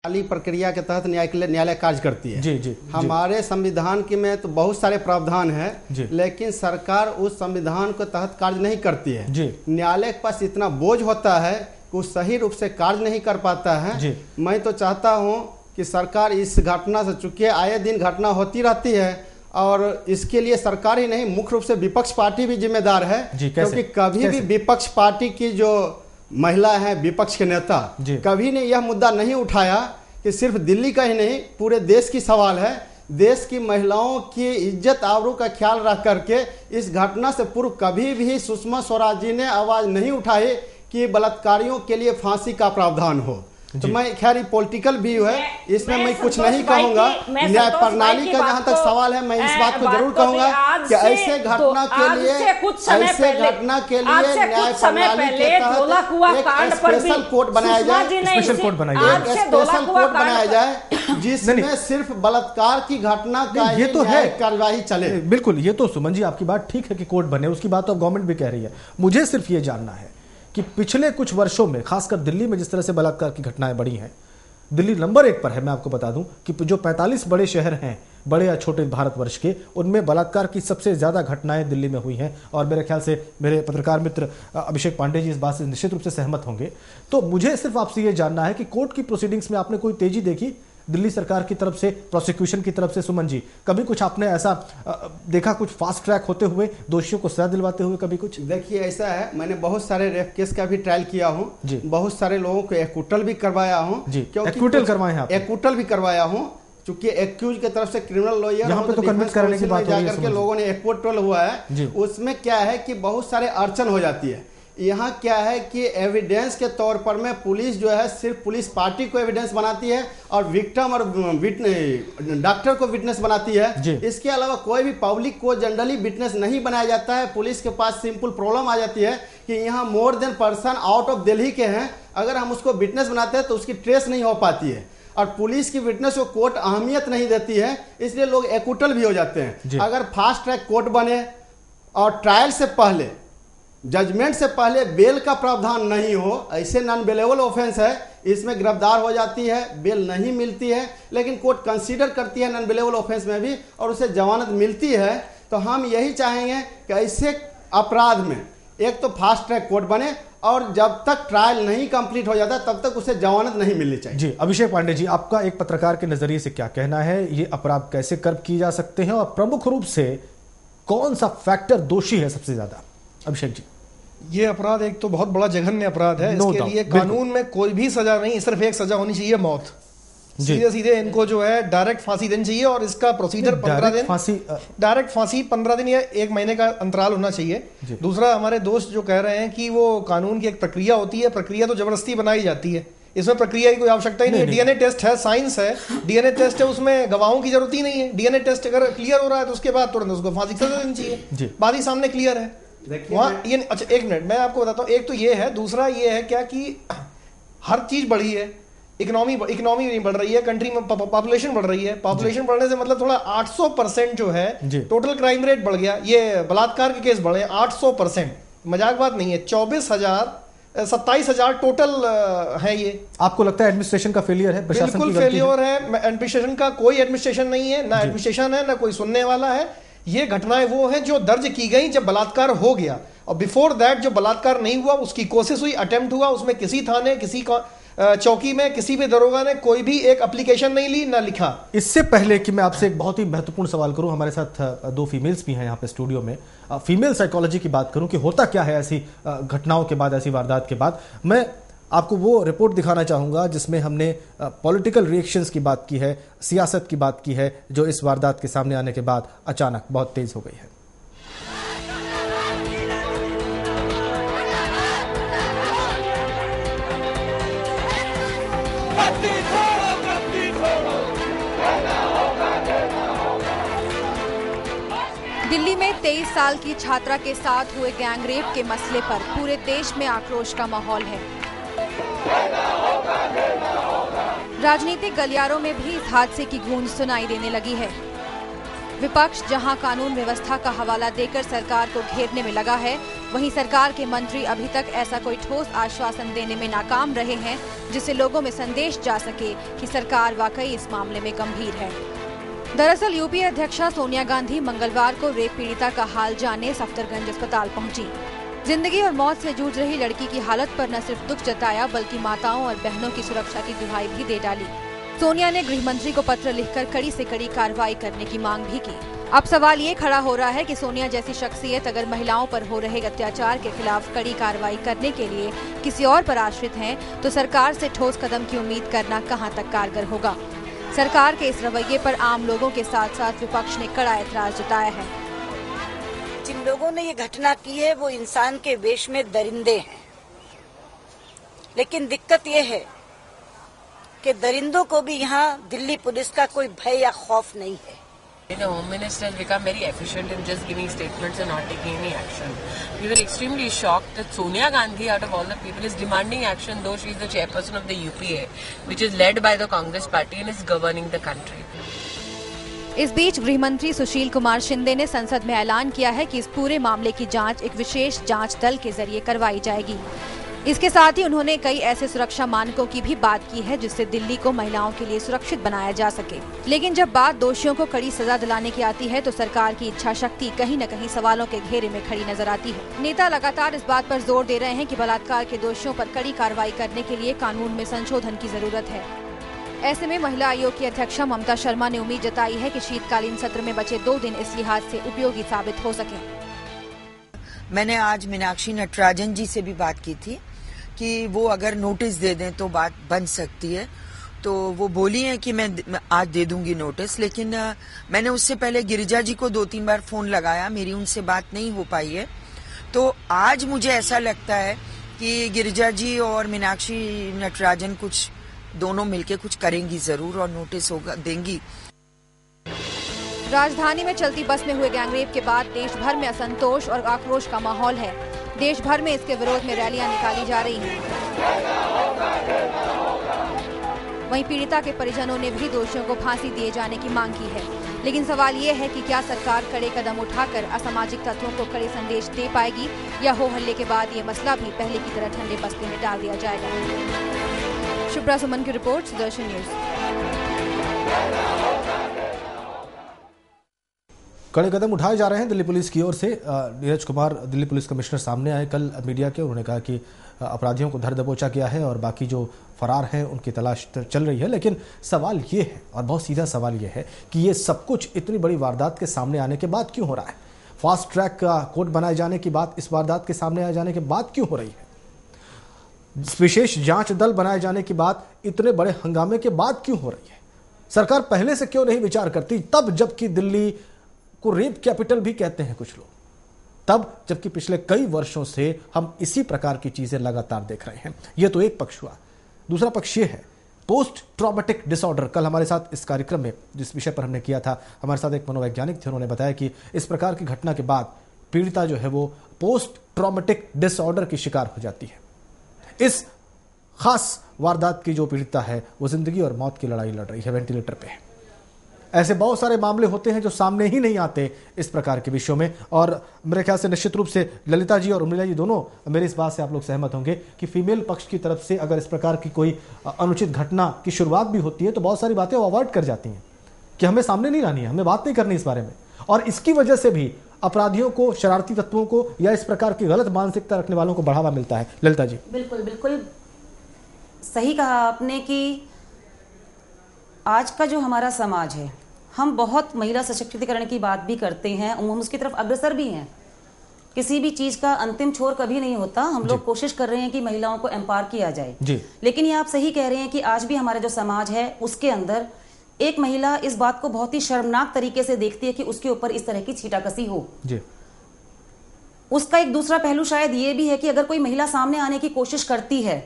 वाली प्रक्रिया के तहत न्यायालय कार्य करती है। जी जी हमारे संविधान की में तो बहुत सारे प्रावधान है, लेकिन सरकार उस संविधान के तहत कार्य नहीं करती है। न्यायालय के पास इतना बोझ होता है कि वो सही रूप से कार्य नहीं कर पाता है। मैं तो चाहता हूँ कि सरकार इस घटना से, चूंकि आए दिन घटना होती रहती है और इसके लिए सरकार ही नहीं, मुख्य रूप से विपक्ष पार्टी भी जिम्मेदार है, क्योंकि कभी भी विपक्ष पार्टी की जो महिला है, विपक्ष के नेता, कभी ने यह मुद्दा नहीं उठाया कि सिर्फ दिल्ली का ही नहीं पूरे देश की सवाल है। देश की महिलाओं की इज्जत आबरू का ख्याल रख करके इस घटना से पूर्व कभी भी सुषमा स्वराज जी ने आवाज नहीं उठाई कि बलात्कारियों के लिए फांसी का प्रावधान हो। तो मैं खैर पॉलिटिकल व्यू है, इसमें मैं कुछ नहीं कहूंगा। न्याय प्रणाली का जहां तक सवाल है, मैं इस बात को जरूर कहूंगा कि ऐसे घटना के लिए न्याय प्रणाली के तहत एक स्पेशल कोर्ट बनाया जाए, स्पेशल कोर्ट बनाया जाए जिसमें सिर्फ बलात्कार की घटना का ये तो है कार्यवाही चले। बिल्कुल, ये तो सुमन जी आपकी बात ठीक है कि कोर्ट बने, उसकी बात तो गवर्नमेंट भी कह रही है। मुझे सिर्फ ये जानना है कि पिछले कुछ वर्षों में खासकर दिल्ली में जिस तरह से बलात्कार की घटनाएं बढ़ी हैं, दिल्ली नंबर 1 पर है। मैं आपको बता दूं कि जो 45 बड़े शहर हैं, बड़े या छोटे भारतवर्ष के, उनमें बलात्कार की सबसे ज्यादा घटनाएं दिल्ली में हुई हैं। और मेरे ख्याल से मेरे पत्रकार मित्र अभिषेक पांडे जी इस बात से निश्चित रूप से सहमत होंगे। तो मुझे सिर्फ आपसे ये जानना है कि कोर्ट की प्रोसीडिंग्स में आपने कोई तेजी देखी दिल्ली सरकार की तरफ से, प्रोसिक्यूशन की तरफ से? सुमन जी, कभी कुछ आपने ऐसा देखा, कुछ फास्ट ट्रैक होते हुए, दोषियों को सजा दिलवाते हुए कभी कुछ? देखिए, ऐसा है, मैंने बहुत सारे रेप केस का भी ट्रायल किया हूँ, बहुत सारे लोगों को एक्विटल भी करवाया हूँ। एक्विटल करवाए हैं आप? एक्विटल भी करवाया हूँ, चूंकि एक्यूज की तरफ से क्रिमिनल लॉयर यहाँ पे तो कन्विंस करने की बात जाकर के लोगों ने एक्विटल हुआ है। उसमें क्या है कि बहुत सारे अड़चन हो जाती है। यहाँ क्या है कि एविडेंस के तौर पर में पुलिस जो है सिर्फ पुलिस पार्टी को एविडेंस बनाती है और विक्टिम और डॉक्टर को विटनेस बनाती है। इसके अलावा कोई भी पब्लिक को जनरली विटनेस नहीं बनाया जाता है। पुलिस के पास सिंपल प्रॉब्लम आ जाती है कि यहाँ more than person out of Delhi के हैं, अगर हम उसको विटनेस बनाते हैं तो उसकी ट्रेस नहीं हो पाती है और पुलिस की विटनेस को कोर्ट अहमियत नहीं देती है, इसलिए लोग एक्विटल भी हो जाते हैं। अगर फास्ट ट्रैक कोर्ट बने और ट्रायल से पहले, जजमेंट से पहले बेल का प्रावधान नहीं हो, ऐसे नॉन बेलेबल ऑफेंस है, इसमें गिरफ्तार हो जाती है, बेल नहीं मिलती है, लेकिन कोर्ट कंसीडर करती है नॉन बेलेबल ऑफेंस में भी और उसे जमानत मिलती है। तो हम यही चाहेंगे कि ऐसे अपराध में एक तो फास्ट ट्रैक कोर्ट बने और जब तक ट्रायल नहीं कंप्लीट हो जाता तब तक उसे जमानत नहीं मिलनी चाहिए। जी, अभिषेक पांडे जी, आपका एक पत्रकार के नजरिए से क्या कहना है? ये अपराध कैसे कर्ब किए जा सकते हैं और प्रमुख रूप से कौन सा फैक्टर दोषी है सबसे ज्यादा? अभिषेक जी, ये अपराध एक तो बहुत बड़ा जघन्य अपराध है। इसके लिए कानून में कोई भी सजा नहीं, सिर्फ एक सजा होनी चाहिए, मौत। सीधे सीधे इनको जो है डायरेक्ट फांसी देनी चाहिए और इसका प्रोसीजर 15 दिन डायरेक्ट फांसी 15 दिन या 1 महीने का अंतराल होना चाहिए। दूसरा, हमारे दोस्त जो कह रहे हैं कि वो कानून की एक प्रक्रिया होती है, प्रक्रिया तो जबरदस्ती बनाई जाती है, इसमें प्रक्रिया की कोई आवश्यकता ही नहीं है। डीएनए टेस्ट है, साइंस है, डीएनए टेस्ट है, उसमें गवाहों की जरूरत ही नहीं है। डीएनए टेस्ट अगर क्लियर हो रहा है तो उसके बाद तुरंत उसको फांसी सजा देनी चाहिए, बात ही सामने क्लियर है वहाँ। ये अच्छा, 1 मिनट मैं आपको बताता हूँ। एक तो ये है, दूसरा ये है क्या कि हर चीज बढ़ी है, इकोनॉमी नहीं बढ़ रही है, कंट्री में पॉपुलेशन बढ़ रही है। पॉपुलेशन बढ़ने से मतलब थोड़ा 800% जो है टोटल क्राइम रेट बढ़ गया। ये बलात्कार के केस बढ़े 800%, मजाक बात नहीं है। 27,000 टोटल है। ये आपको लगता है एडमिनिस्ट्रेशन का फेलियर है? बिल्कुल फेलियर है एडमिनिस्ट्रेशन का। कोई एडमिनिस्ट्रेशन नहीं है, ना एडमिनिस्ट्रेशन है, ना कोई सुनने वाला है। ये घटनाएं वो हैं जो दर्ज की गई जब बलात्कार हो गया, और बिफोर दैट जो बलात्कार नहीं हुआ, उसकी कोशिश हुई, अटेम्प्ट हुआ, उसमें किसी थाने, किसी चौकी में किसी भी दरोगा ने कोई भी एक एप्लीकेशन नहीं ली, ना लिखा। इससे पहले कि मैं आपसे एक बहुत ही महत्वपूर्ण सवाल करूं, हमारे साथ 2 फीमेल्स भी हैं यहाँ पे स्टूडियो में। फीमेल साइकोलॉजी की बात करूं कि होता क्या है ऐसी घटनाओं के बाद, ऐसी वारदात के बाद। मैं आपको वो रिपोर्ट दिखाना चाहूंगा जिसमें हमने पॉलिटिकल रिएक्शंस की बात की है, सियासत की बात की है, जो इस वारदात के सामने आने के बाद अचानक बहुत तेज हो गई है। दिल्ली में 23 साल की छात्रा के साथ हुए गैंगरेप के मसले पर पूरे देश में आक्रोश का माहौल है। राजनीतिक गलियारों में भी इस हादसे की गूंज सुनाई देने लगी है। विपक्ष जहां कानून व्यवस्था का हवाला देकर सरकार को घेरने में लगा है, वहीं सरकार के मंत्री अभी तक ऐसा कोई ठोस आश्वासन देने में नाकाम रहे हैं जिससे लोगों में संदेश जा सके कि सरकार वाकई इस मामले में गंभीर है। दरअसल यूपीए अध्यक्षा सोनिया गांधी मंगलवार को रेप पीड़िता का हाल जानने सफदरगंज अस्पताल पहुंची। जिंदगी और मौत से जूझ रही लड़की की हालत पर न सिर्फ दुख जताया बल्कि माताओं और बहनों की सुरक्षा की दुहाई भी दे डाली। सोनिया ने गृह मंत्री को पत्र लिखकर कड़ी से कड़ी कार्रवाई करने की मांग भी की। अब सवाल ये खड़ा हो रहा है कि सोनिया जैसी शख्सियत अगर महिलाओं पर हो रहे अत्याचार के खिलाफ कड़ी कार्रवाई करने के लिए किसी और पर आश्रित हैं, तो सरकार से ठोस कदम की उम्मीद करना कहां तक कारगर होगा। सरकार के इस रवैये पर आम लोगों के साथ साथ विपक्ष ने कड़ा ऐतराज जताया है। जिन लोगों ने ये घटना की है वो इंसान के वेश में दरिंदे हैं, लेकिन दिक्कत ये है कि दरिंदों को भी यहाँ दिल्ली पुलिस का कोई भय या खौफ नहीं है। The Home Minister has become very efficient in just giving statements and not taking any action. We were extremely shocked that Sonia Gandhi, out of all the people, is demanding action, though she is the chairperson of the UPA, which is led by the Congress Party and is governing the country. इस बीच गृह मंत्री सुशील कुमार शिंदे ने संसद में ऐलान किया है कि इस पूरे मामले की जांच एक विशेष जांच दल के जरिए करवाई जाएगी। इसके साथ ही उन्होंने कई ऐसे सुरक्षा मानकों की भी बात की है जिससे दिल्ली को महिलाओं के लिए सुरक्षित बनाया जा सके। लेकिन जब बात दोषियों को कड़ी सजा दिलाने की आती है तो सरकार की इच्छा शक्ति कहीं न कहीं सवालों के घेरे में खड़ी नजर आती है। नेता लगातार इस बात पर जोर दे रहे हैं कि बलात्कार के दोषियों पर कड़ी कार्रवाई करने के लिए कानून में संशोधन की जरूरत है। ऐसे में महिला आयोग की अध्यक्षा ममता शर्मा ने उम्मीद जताई है कि शीतकालीन सत्र में बचे 2 दिन इस लिहाज से उपयोगी साबित हो सके। मैंने आज मीनाक्षी नटराजन जी से भी बात की थी कि वो अगर नोटिस दे दें तो बात बन सकती है, तो वो बोली है कि मैं आज दे दूंगी नोटिस। लेकिन मैंने उससे पहले गिरिजा जी को 2-3 बार फोन लगाया, मेरी उनसे बात नहीं हो पाई है। तो आज मुझे ऐसा लगता है कि गिरिजा जी और मीनाक्षी नटराजन कुछ दोनों मिलके कुछ करेंगी जरूर और नोटिस होगा देंगी। राजधानी में चलती बस में हुए गैंगरेप के बाद देश भर में असंतोष और आक्रोश का माहौल है। देश भर में इसके विरोध में रैलियां निकाली जा रही हैं। वहीं पीड़िता के परिजनों ने भी दोषियों को फांसी दिए जाने की मांग की है। लेकिन सवाल ये है कि क्या सरकार कड़े कदम उठाकर असामाजिक तत्वों को कड़े संदेश दे पाएगी या हो हल्ले के बाद ये मसला भी पहले की तरह ठंडे बस्ते में डाल दिया जाएगा। शुभ्रा सुमन की रिपोर्ट, सुदर्शन न्यूज। कड़े कदम उठाए जा रहे हैं दिल्ली पुलिस की ओर से। नीरज कुमार दिल्ली पुलिस कमिश्नर सामने आए कल मीडिया के, उन्होंने कहा कि अपराधियों को धर दबोचा किया है और बाकी जो फरार हैं उनकी तलाश चल रही है। लेकिन सवाल ये है, और बहुत सीधा सवाल ये है कि ये सब कुछ इतनी बड़ी वारदात के सामने आने के बाद क्यों हो रहा है? फास्ट ट्रैक का कोर्ट बनाए जाने की बात इस वारदात के सामने आ जाने के बाद क्यों हो रही है? विशेष जांच दल बनाए जाने की बात इतने बड़े हंगामे के बाद क्यों हो रही है? सरकार पहले से क्यों नहीं विचार करती, तब जबकि दिल्ली को रेप कैपिटल भी कहते हैं कुछ लोग, तब जबकि पिछले कई वर्षों से हम इसी प्रकार की चीजें लगातार देख रहे हैं। यह तो एक पक्ष हुआ। दूसरा पक्ष यह है पोस्ट ट्रॉमेटिक डिसऑर्डर। कल हमारे साथ इस कार्यक्रम में जिस विषय पर हमने किया था, हमारे साथ एक मनोवैज्ञानिक थे, उन्होंने बताया कि इस प्रकार की घटना के बाद पीड़िता जो है वो पोस्ट ट्रॉमेटिक डिसऑर्डर की शिकार हो जाती है। इस खास वारदात की जो पीड़िता है वो जिंदगी और मौत की लड़ाई लड़ रही है, वेंटिलेटर पे है। ऐसे बहुत सारे मामले होते हैं जो सामने ही नहीं आते इस प्रकार के विषयों में। और मेरे ख्याल से निश्चित रूप से ललिता जी और उर्मिला जी दोनों मेरी इस बात से आप लोग सहमत होंगे कि फीमेल पक्ष की तरफ से अगर इस प्रकार की कोई अनुचित घटना की शुरुआत भी होती है तो बहुत सारी बातें अवॉइड कर जाती हैं कि हमें सामने नहीं लानी है, हमें बात नहीं करनी इस बारे में। और इसकी वजह से भी अपराधियों को, शरारती तत्वों को या इस प्रकार की गलत मानसिकता रखने वालों को बढ़ावा मिलता है। ललिता जी बिल्कुल बिल्कुल सही कहा आपने कि आज का जो हमारा समाज है, हम बहुत महिला सशक्तिकरण की बात भी करते हैं, हम उसकी तरफ अग्रसर भी हैं। किसी भी चीज का अंतिम छोर कभी नहीं होता। हम लोग कोशिश कर रहे हैं कि महिलाओं को एम्पावर किया जाए जी। लेकिन ये आप सही कह रहे हैं कि आज भी हमारा जो समाज है उसके अंदर एक महिला इस बात को बहुत ही शर्मनाक तरीके से देखती है कि उसके ऊपर इस तरह की छीटाकसी हो जी। उसका एक दूसरा पहलू शायद ये भी है कि अगर कोई महिला सामने आने की कोशिश करती है,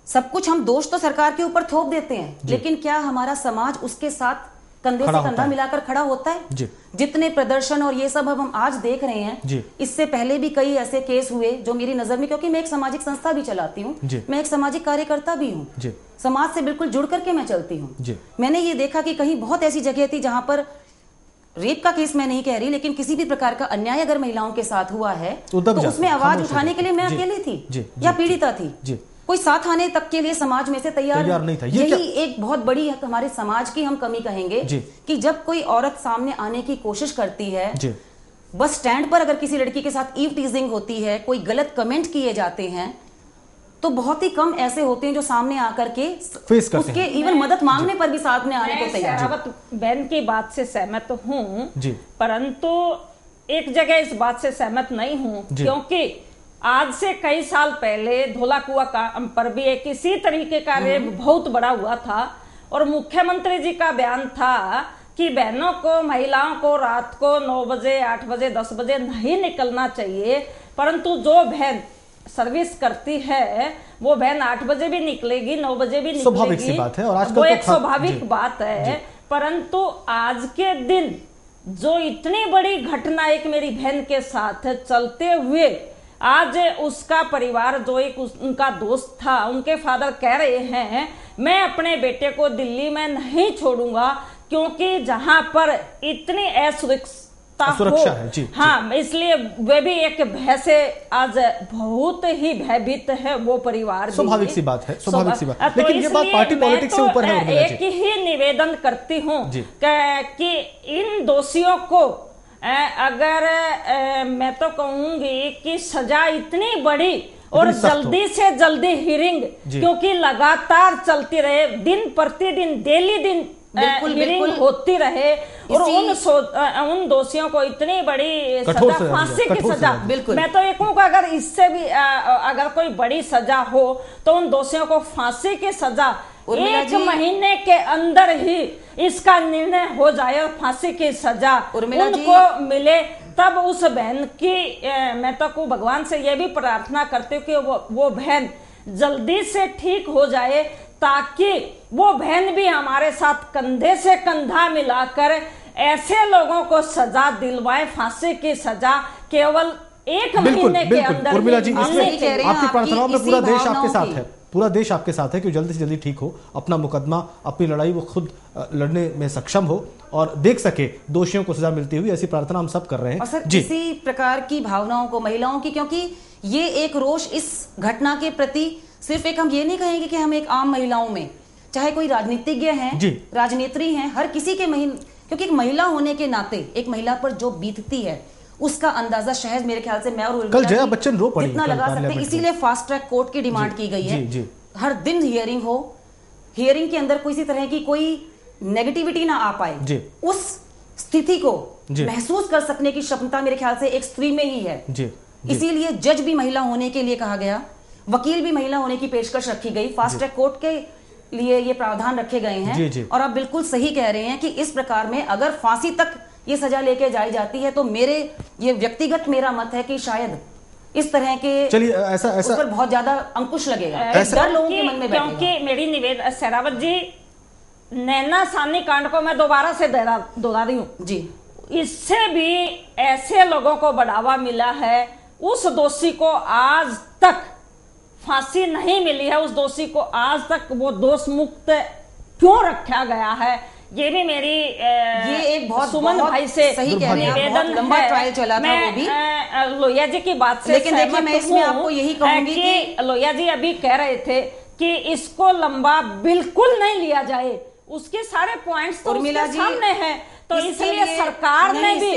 सब कुछ हम दोष तो सरकार के ऊपर थोप देते हैं, लेकिन क्या हमारा समाज उसके साथ कंधे से कंधा मिलाकर खड़ा होता है जी। जितने प्रदर्शन और ये सब हम आज देख रहे हैं जी। इससे पहले भी कई ऐसे केस हुए जो मेरी नजर में, क्योंकि मैं एक सामाजिक संस्था भी चलाती हूँ, मैं एक सामाजिक कार्यकर्ता भी हूँ, समाज से बिल्कुल जुड़ करके मैं चलती हूँ। मैंने ये देखा कि कहीं बहुत ऐसी जगह थी जहां पर रेप का केस मैं नहीं कह रही, लेकिन किसी भी प्रकार का अन्याय अगर महिलाओं के साथ हुआ है तो उसमें आवाज उठाने के लिए मैं अकेली थी या पीड़िता थी, कोई साथ आने तक के लिए समाज में से तैयार नहीं था। यही एक बहुत बड़ी हमारे समाज की हम कमी कहेंगे कि जब कोई औरत सामने आने की कोशिश करती है, बस स्टैंड पर अगर किसी लड़की के साथ ईव टीजिंग होती है, कोई गलत कमेंट किए जाते हैं, तो बहुत ही कम ऐसे होते हैं जो सामने आकर के फेस करते उसके इवन मदद मांगने पर भी सामने आने को तैयार। शेरावत बहन की बात से सहमत हूँ, परंतु एक जगह इस बात से सहमत नहीं हूँ, क्योंकि आज से कई साल पहले धौलाकुआं पर भी एक इसी तरीके का रेप बहुत बड़ा हुआ था और मुख्यमंत्री जी का बयान था कि बहनों को, महिलाओं को रात को 9 बजे, 8 बजे, 10 बजे नहीं निकलना चाहिए, परंतु जो बहन सर्विस करती है वो बहन 8 बजे भी निकलेगी, 9 बजे भी निकलेगी, स्वाभाविक सी बात है और आजकल वो एक स्वाभाविक बात है। परंतु आज के दिन जो इतनी बड़ी घटना एक मेरी बहन के साथ चलते हुए, आज उसका परिवार जो एक उनका दोस्त था, उनके फादर कह रहे हैं मैं अपने बेटे को दिल्ली में नहीं छोड़ूंगा, क्योंकि जहां पर इतनी असुरक्षा है जी, हाँ, इसलिए वे भी एक भय से आज बहुत ही भयभीत है वो परिवार। स्वाभाविक सी बात है, स्वाभाविक सी बात। लेकिन ये बात पार्टी पॉलिटिक्स से ऊपर है। एक ही निवेदन करती हूँ कि इन दोषियों को अगर मैं तो कहूंगी कि सजा इतनी बड़ी और जल्दी से जल्दी हियरिंग, क्योंकि लगातार चलती रहे, दिन प्रतिदिन डेली दिन हियरिंग होती रहे और उन दोषियों को इतनी बड़ी सजा, फांसी की सजा, मैं तो ये कहूँगा अगर इससे भी अगर कोई बड़ी सजा हो तो उन दोषियों को फांसी की सजा 1 महीने के अंदर ही इसका निर्णय हो जाए और फांसी की सजा उनको मिले, तब उस बहन की मैं तो भगवान से ये भी प्रार्थना करती हूँ कि वो बहन जल्दी से ठीक हो जाए, ताकि वो बहन भी हमारे साथ कंधे से कंधा मिलाकर ऐसे लोगों को सजा दिलवाए, फांसी की सजा केवल 1 महीने के अंदर। उर्मिला जी, आपकी प्रार्थनाओं में पूरा देश आपके साथ है, पूरा देश आपके साथ है कि जल्दी से जल्दी ठीक हो, अपना मुकदमा, अपनी लड़ाई वो खुद लड़ने में सक्षम हो और देख सके दोषियों को सजा मिलती हुई, ऐसी प्रार्थना हम सब कर रहे हैं। और सर इसी प्रकार की भावनाओं को महिलाओं की, क्योंकि ये एक रोष इस घटना के प्रति, सिर्फ एक हम ये नहीं कहेंगे कि हम एक आम महिलाओं में, चाहे कोई राजनीतिज्ञ हैं, राजनेत्री हैं, हर किसी के क्योंकि एक महिला होने के नाते एक महिला पर जो बीतती है उसका अंदाजा शायद मेरे ख्याल से मैं और कल जया बच्चन रो पड़ी जितना लगा सकते हैं, इसीलिए फास्ट ट्रैक कोर्ट की डिमांड की गई है। हर दिन हियरिंग हो, हियरिंग के अंदर किसी तरह की कोई नेगेटिविटी ना आ पाए, उस स्थिति को महसूस कर सकने की क्षमता मेरे ख्याल से एक स्त्री में ही है। इसीलिए जज भी महिला होने के लिए कहा गया, वकील भी महिला होने की पेशकश रखी गई, फास्ट ट्रैक कोर्ट के लिए ये प्रावधान रखे गए हैं। और आप बिल्कुल सही कह रहे हैं कि इस प्रकार में अगर फांसी तक ये सजा लेके जाई जाती है तो मेरे ये व्यक्तिगत मेरा मत है कि शायद इस तरह के चलिए ऐसा उस पर बहुत ज्यादा अंकुश लगेगा, डर लोगों के मन में बैठेगा। क्योंकि मेरी निवेदन शेरावत जी, नैना सानी कांड को मैं दोबारा से दोहरा रही हूँ जी, इससे भी ऐसे लोगों को बढ़ावा मिला है, उस दोषी को आज तक फांसी नहीं मिली है, उस दोषी को आज तक वो दोष मुक्त क्यों रखा गया है, ये भी मेरी ये एक बहुत सुमन भाई से सही कह रहे हैं, बहुत लंबा ट्रायल चला था वो भी। लोहिया जी की बात से लेकिन देखिए मैं इसमें आपको यही कहूंगी कि लोहिया जी अभी कह रहे थे कि इसको लंबा बिल्कुल नहीं लिया जाए, उसके सारे पॉइंट्स तो उसके सामने हैं, तो इसलिए सरकार ने भी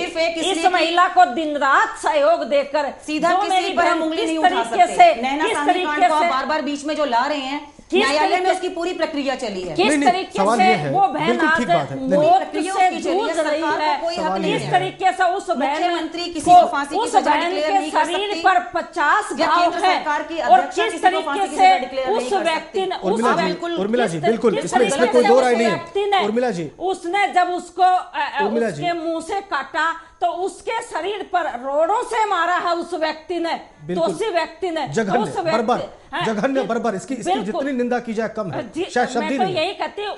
इस महिला को दिन रात सहयोग देकर सीधा किसी पर हम उंगली नहीं उठा सकते। नैना सानी कांड को बार-बार बीच में जो ला रहे हैं, न्यायालय में उसकी पूरी प्रक्रिया चली है। किस तरीके से वो बहन आज मौत से जूझ रही है, किस तरीके से उस बहन उस बहन के शरीर पर 50 घाव है और किस तरीके से उस व्यक्ति ने उर्मिला जी बिल्कुल इसमें कोई दो राय नहीं है। उर्मिला जी, उसने जब उसको उसके मुंह से काटा तो उसके शरीर पर रोड़ों से मारा है उस व्यक्ति ने, दोषी व्यक्ति ने, जघन्य बर्बर, इसकी जितनी निंदा की जाए कम है, शायद शब्द ही नहीं, यही कहती हूँ।